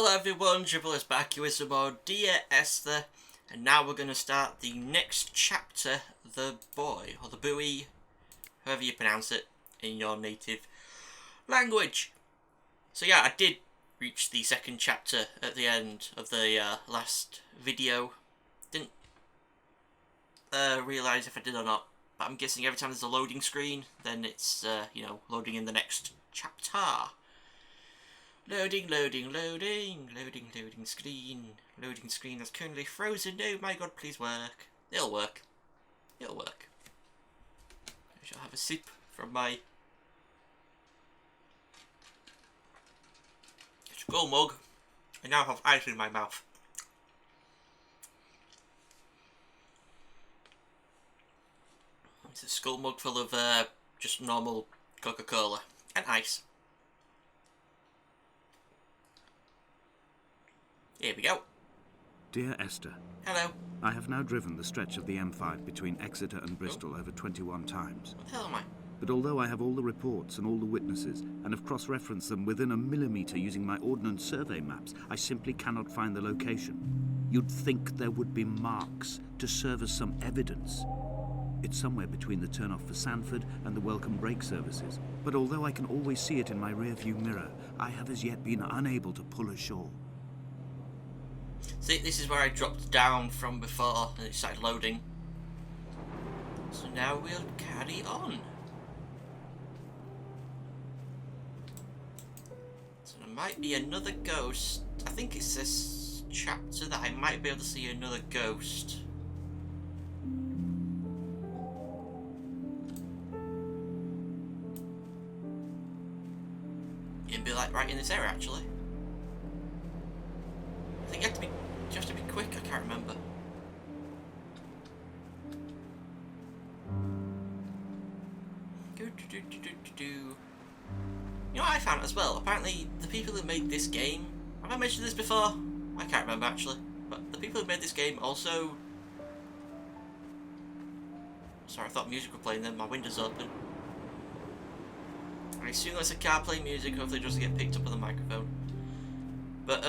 Hello everyone, Dribble is back here with some more Dear Esther, and now we're going to start the next chapter, the BUOY, or the BUOY, however you pronounce it, in your native language. So yeah, I did reach the second chapter at the end of the last video. Didn't realise if I did or not, but I'm guessing every time there's a loading screen, then it's, loading in the next chapter. Loading screen. Loading screen that's currently frozen. Oh my god, please work. It'll work. I shall have a sip from my skull mug. I now have ice in my mouth. It's a skull mug full of just normal Coca-Cola and ice. Here we go. Dear Esther. Hello. I have now driven the stretch of the M5 between Exeter and Bristol over 21 times. What the hell am I? But although I have all the reports and all the witnesses, and have cross-referenced them within a millimetre using my Ordnance Survey maps, I simply cannot find the location. You'd think there would be marks to serve as some evidence. It's somewhere between the turn-off for Sanford and the welcome brake services. But although I can always see it in my rear-view mirror, I have as yet been unable to pull ashore. See, this is where I dropped down from before and it started loading. So now we'll carry on. So there might be another ghost. I think it's this chapter that I might be able to see another ghost. It'd be like right in this area actually. I think you have to be quick, I can't remember. You know what I found as well? Apparently the people who made this game, have I mentioned this before? I can't remember actually. But the people who made this game also... Sorry, I thought music were playing then, my window's open. I assume that's a car playing music, hopefully it doesn't get picked up on the microphone. But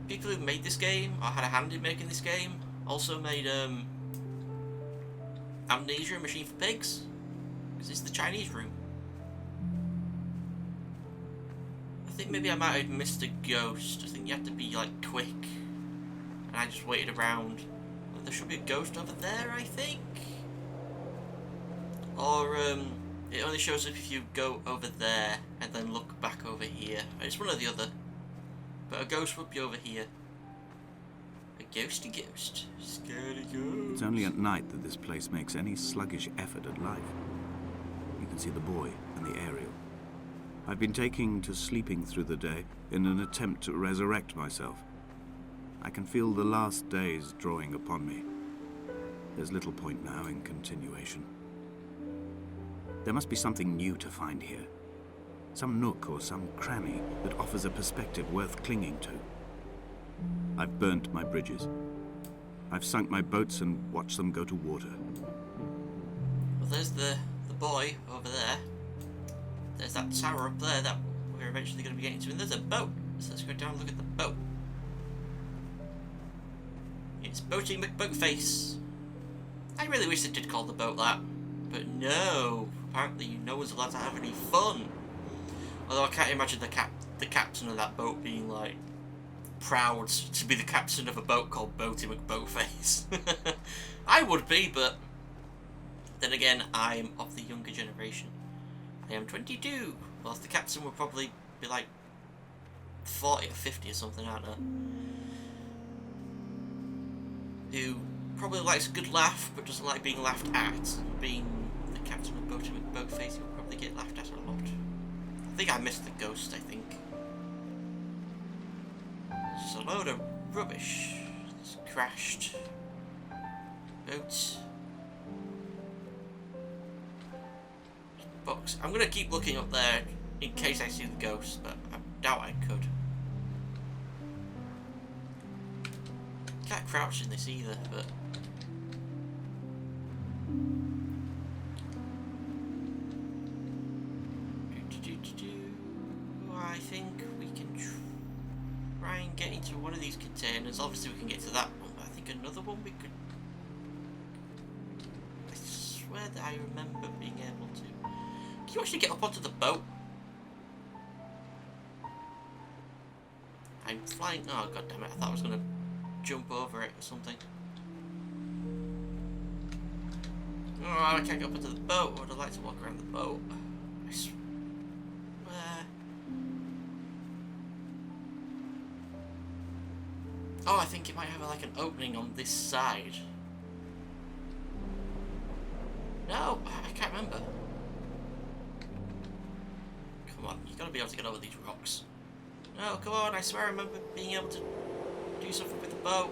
people who made this game, or had a hand in making this game, also made Amnesia, a Machine for Pigs, because it's the Chinese room. I think maybe I might have missed a ghost. I think you have to be like quick, and I just waited around. Well, there should be a ghost over there, I think, or it only shows up if you go over there and then look back over here. It's one or the other. But a ghost would be over here. A ghosty ghost. Scary ghost. It's only at night that this place makes any sluggish effort at life. You can see the buoy and the aerial. I've been taking to sleeping through the day in an attempt to resurrect myself. I can feel the last days drawing upon me. There's little point now in continuation. There must be something new to find here. Some nook or some cranny that offers a perspective worth clinging to. I've burnt my bridges. I've sunk my boats and watched them go to water. Well, there's the boy over there. There's that tower up there that we're eventually going to be getting to. And there's a boat. So let's go down and look at the boat. It's Boating McBoatface. I really wish they did call the boat that. But no. Apparently no one's allowed to have any fun. Although I can't imagine the captain of that boat being like proud to be the captain of a boat called Boating McBoatface. I would be, but then again, I'm of the younger generation. I am 22. Well, the captain would probably be like 40 or 50 or something, I don't know. Who probably likes a good laugh, but doesn't like being laughed at. Being the captain of Boating McBoatface, he would probably get laughed at a lot. I think I missed the ghost, I think. Just a load of rubbish. It's crashed. Boats. Box. I'm gonna keep looking up there in case I see the ghost, but I doubt I could. Can't crouch in this either, but... I think we can try and get into one of these containers. Obviously we can get to that one, but I think another one we could... I swear that I remember being able to... Can you actually get up onto the boat? I'm flying... Oh, god damn it, I thought I was going to jump over it or something. Oh, I can't get up onto the boat. I would have liked to walk around the boat. I swear... Oh, I think it might have like an opening on this side. No, I can't remember. Come on, you gotta be able to get over these rocks. No, come on, I swear I remember being able to do something with the boat.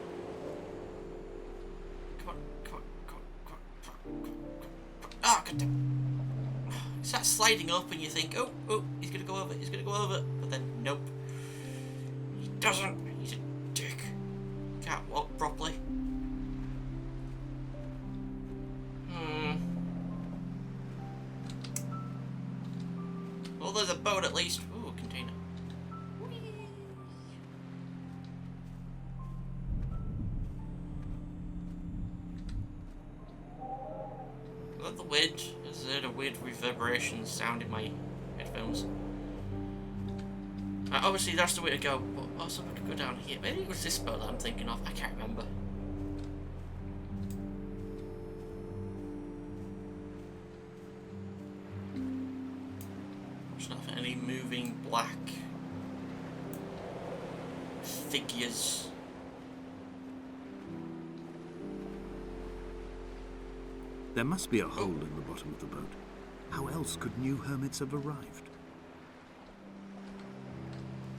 Come on, come on, come on, come on, come on, come on. Ah, god damn. It starts sliding up and you think, oh, he's gonna go over, he's gonna go over. But then, nope. He doesn't. He's a dick. Can't walk properly. Well, there's a boat at least. Ooh, a container. Whee! I love the wind. Is there a weird reverberation sound in my headphones? Obviously, that's the way to go. But also, we could go down here. Maybe it was this boat that I'm thinking of. I can't remember. There's not any moving black figures. There must be a hole in the bottom of the boat. How else could new hermits have arrived?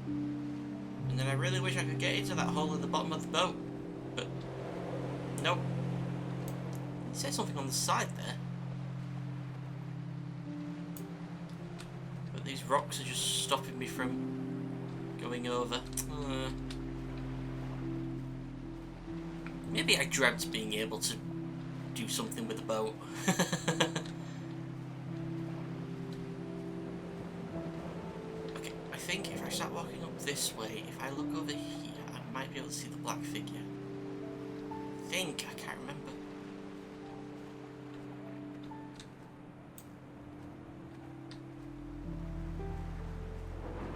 And then I really wish I could get into that hole in the bottom of the boat. But, nope. It said something on the side there. But these rocks are just stopping me from going over. Maybe I dreamt being able to do something with the boat. Okay, I think if I start walking up this way, if I look over here, I might be able to see the black figure. I think, I can't remember.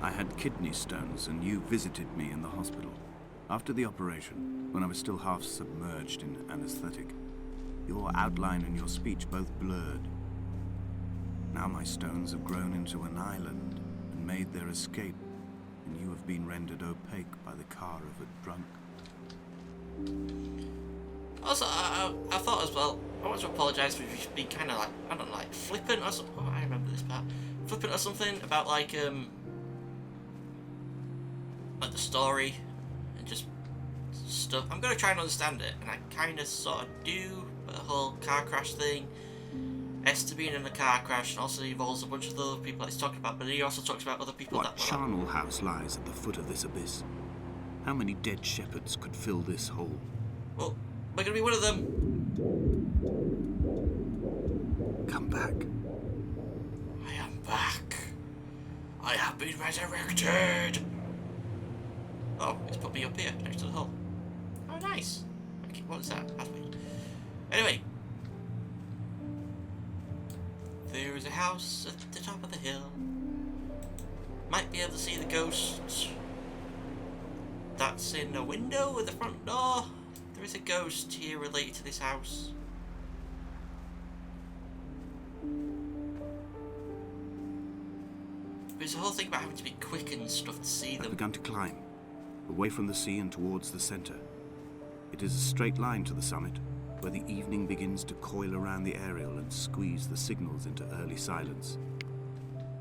I had kidney stones and you visited me in the hospital. After the operation, when I was still half submerged in anesthetic, your outline and your speech both blurred. Now my stones have grown into an island and made their escape, and you have been rendered opaque by the car of a drunk. Also, I thought as well, I want to apologise for being kind of like, I don't know, like flippant or something. Oh, I remember this part. Flippant or something about like the story and just stuff. I'm going to try and understand it, and I kind of sort of do, but the whole car crash thing, Esther being in a car crash, and also involves a bunch of other people that he's talking about, but he also talks about other people What charnel house lies at the foot of this abyss? How many dead shepherds could fill this hole? Well, we're going to be one of them. Come back. I am back. I have been resurrected. Oh, it's put me up here, next to the hole. Oh, nice. Okay, what is that? That's weird. Anyway. There is a house at the top of the hill. Might be able to see the ghost. That's in a window at the front door. There is a ghost here related to this house. There's a whole thing about having to be quick and stuff to see them. I've begun to climb, away from the sea and towards the center. It is a straight line to the summit, where the evening begins to coil around the aerial and squeeze the signals into early silence.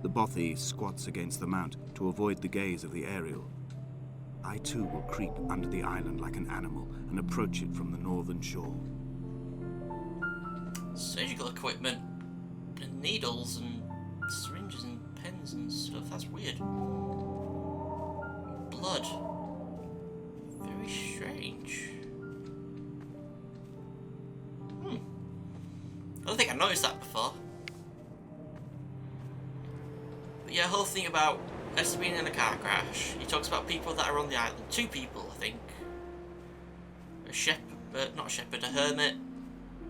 The bothy squats against the mount to avoid the gaze of the aerial. I too will creep under the island like an animal and approach it from the northern shore. Surgical equipment and needles and syringes and pens and stuff. That's weird. Blood. Very strange. I don't think I noticed that before. But yeah, whole thing about Esther being in a car crash. He talks about people that are on the island. 2 people, I think. A shepherd, not a shepherd, a hermit,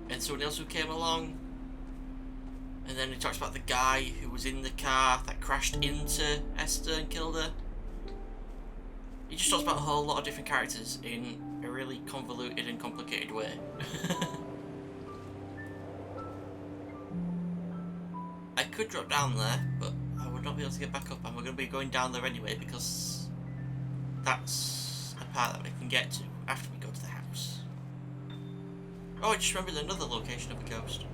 and someone else who came along. And then he talks about the guy who was in the car that crashed into Esther and killed her. He just talks about a whole lot of different characters in a really convoluted and complicated way. I could drop down there, but I would not be able to get back up, and we're going to be going down there anyway because that's a part that we can get to after we go to the house. Oh, I just remembered another location of a ghost.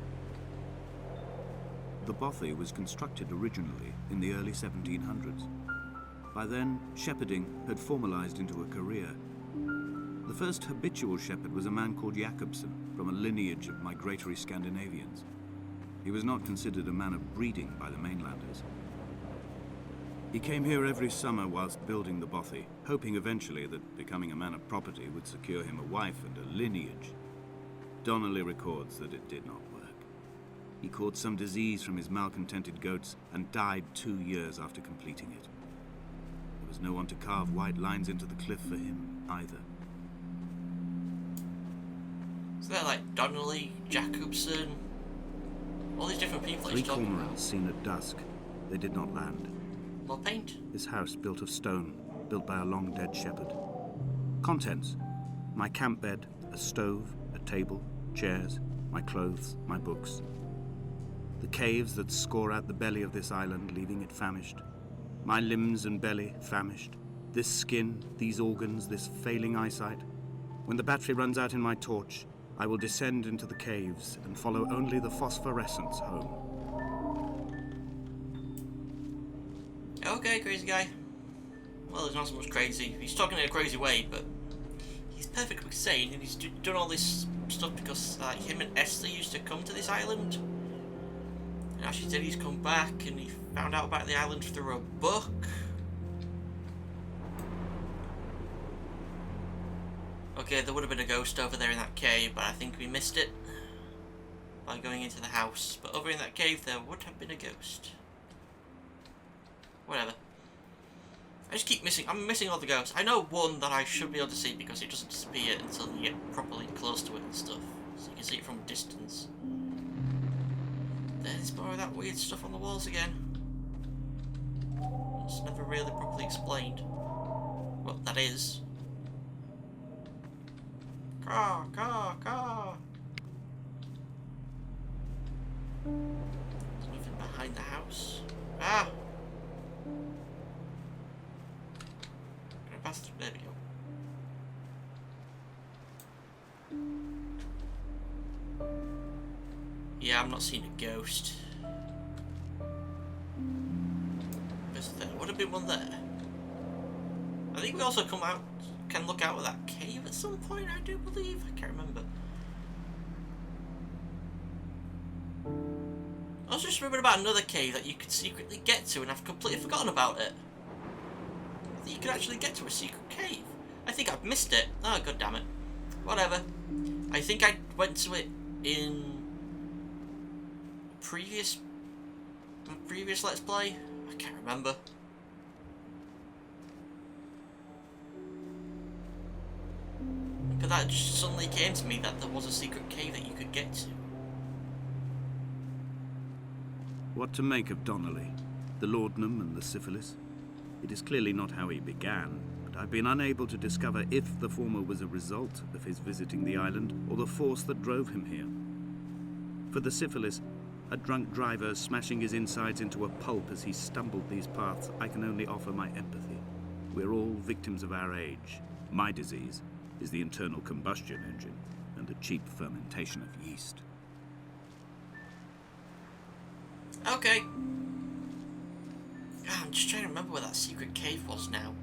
The bothy was constructed originally in the early 1700s. By then, shepherding had formalized into a career. The first habitual shepherd was a man called Jakobsen, from a lineage of migratory Scandinavians. He was not considered a man of breeding by the mainlanders. He came here every summer whilst building the bothy, hoping eventually that becoming a man of property would secure him a wife and a lineage. Donnelly records that it did not work. He caught some disease from his malcontented goats and died 2 years after completing it. There was no one to carve white lines into the cliff for him either. So they're like Donnelly, Jakobsen, all these different people. 3 cormorants seen at dusk. They did not land. More paint. His house built of stone, built by a long-dead shepherd. Contents: my camp bed, a stove, a table, chairs, my clothes, my books. The caves that score out the belly of this island, leaving it famished. My limbs and belly famished. This skin, these organs, this failing eyesight. When the battery runs out in my torch, I will descend into the caves and follow only the phosphorescence home. Okay, crazy guy. Well, there's not so much crazy. He's talking in a crazy way, but he's perfectly sane, and he's done all this stuff because him and Esther used to come to this island. And now she said he's come back, and he found out about the island through a book. Okay, there would have been a ghost over there in that cave, but I think we missed it by going into the house. But over in that cave, there would have been a ghost. Whatever. I just keep missing. I'm missing all the ghosts. I know one that I should be able to see because it doesn't disappear until you get properly close to it and stuff. So you can see it from a distance. There's more of that weird stuff on the walls again. It's never really properly explained what that is. Caw, caw, caw. There's nothing behind the house. Ah! Can I pass through? There we go. Yeah, I'm not seeing a ghost. There would have been one there. I think we also can look out of that cave at some point, I do believe. I can't remember. I was just remembering about another cave that you could secretly get to, and I've completely forgotten about it. I think you could actually get to a secret cave. I think I've missed it. Oh, god damn it. Whatever. I think I went to it in previous Let's Play. I can't remember. But that just suddenly came to me that there was a secret cave that you could get to. What to make of Donnelly, the laudanum and the syphilis? It is clearly not how he began, but I've been unable to discover if the former was a result of his visiting the island or the force that drove him here. For the syphilis, a drunk driver smashing his insides into a pulp as he stumbled these paths, I can only offer my empathy. We're all victims of our age. My disease is the internal combustion engine and the cheap fermentation of yeast. Okay. I'm just trying to remember where that secret cave was now.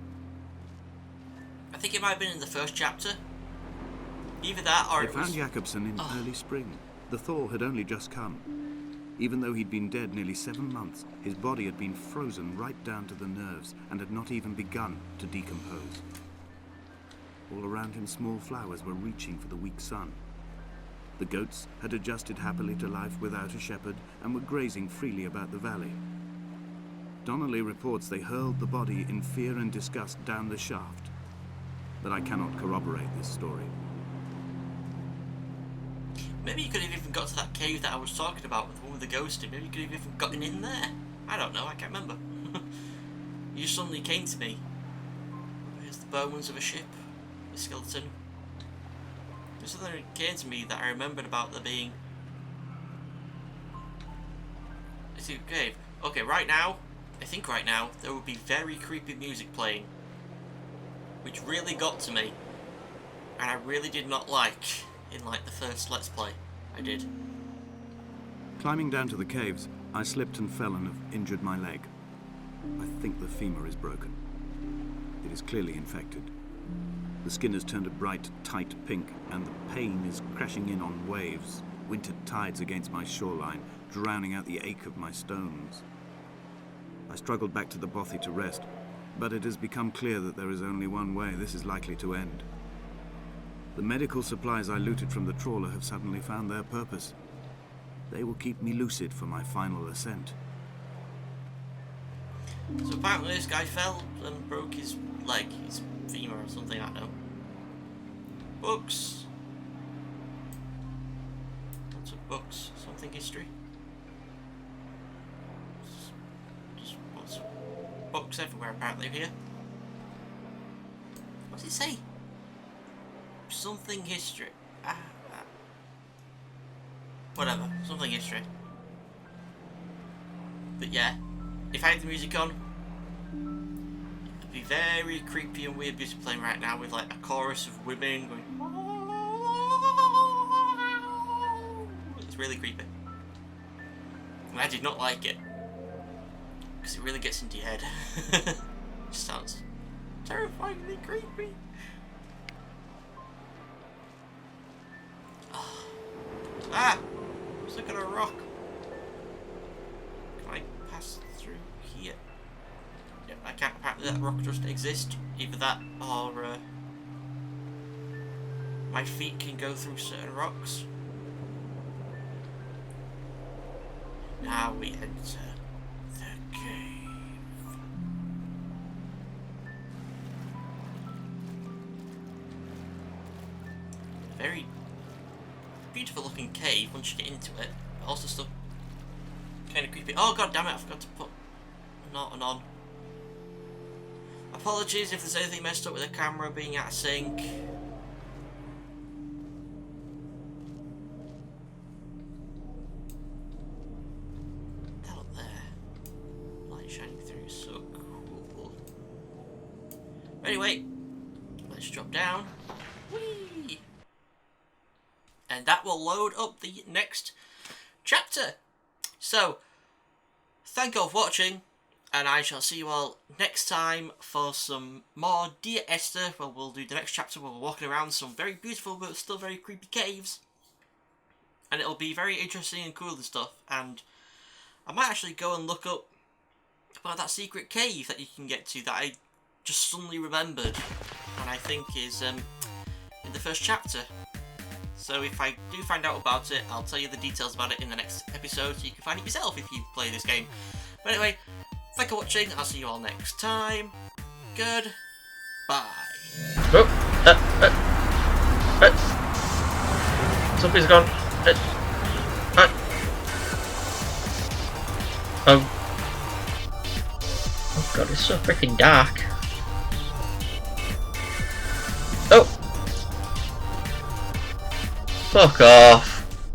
I think it might have been in the first chapter. Either that or they found Jakobsen in early spring. The thaw had only just come. Even though he'd been dead nearly 7 months, his body had been frozen right down to the nerves and had not even begun to decompose. All around him, small flowers were reaching for the weak sun. The goats had adjusted happily to life without a shepherd and were grazing freely about the valley. Donnelly reports they hurled the body in fear and disgust down the shaft, but I cannot corroborate this story. Maybe you could have even got to that cave that I was talking about with the one with the ghost in. Maybe you could have even gotten in there. I don't know, I can't remember. You just suddenly came to me. Here's the bones of a ship, a skeleton. There's something that came to me that I remembered about there being... a secret cave. Okay, right now, I think right now, there will be very creepy music playing. Which really got to me. And I really did not like in like the first Let's Play I did. Climbing down to the caves, I slipped and fell and have injured my leg. I think the femur is broken. It is clearly infected. The skin has turned a bright, tight pink, and the pain is crashing in on waves, winter tides against my shoreline, drowning out the ache of my stones. I struggled back to the bothy to rest, but it has become clear that there is only one way this is likely to end. The medical supplies I looted from the trawler have suddenly found their purpose. They will keep me lucid for my final ascent. So apparently this guy fell and broke his leg, his femur or something, I don't know. Books. Lots of books. Something history. Just lots of books everywhere apparently here. What does it say? Something history. Whatever. Something history. But yeah. If I had the music on, it'd be very creepy and weird music playing right now with like a chorus of women going. It's really creepy. And I did not like it. Because it really gets into your head. It just sounds terrifyingly creepy. Ah! I'm stuck on a rock. Can I pass through here? Yep, I can't. Apparently that rock doesn't exist. Either that or my feet can go through certain rocks. Now we enter the cave. Very beautiful looking cave once you get into it, but also still kind of creepy. Oh god damn it, I forgot to put Norton on. Apologies if there's anything messed up with the camera being out of sync. That up there. Light shining through, so cool. Anyway, let's drop down. Whee! And that will load up the next chapter. So, thank you all for watching, and I shall see you all next time for some more Dear Esther. Well, we'll do the next chapter where we're walking around some very beautiful but still very creepy caves. And it'll be very interesting and cool and stuff. And I might actually go and look up about that secret cave that you can get to that I just suddenly remembered. And I think is in the first chapter. So if I do find out about it, I'll tell you the details about it in the next episode, so you can find it yourself if you play this game. But anyway, thank you for watching. I'll see you all next time. Goodbye. Oh, something's gone. Oh god, it's so freaking dark. Oh. Fuck off.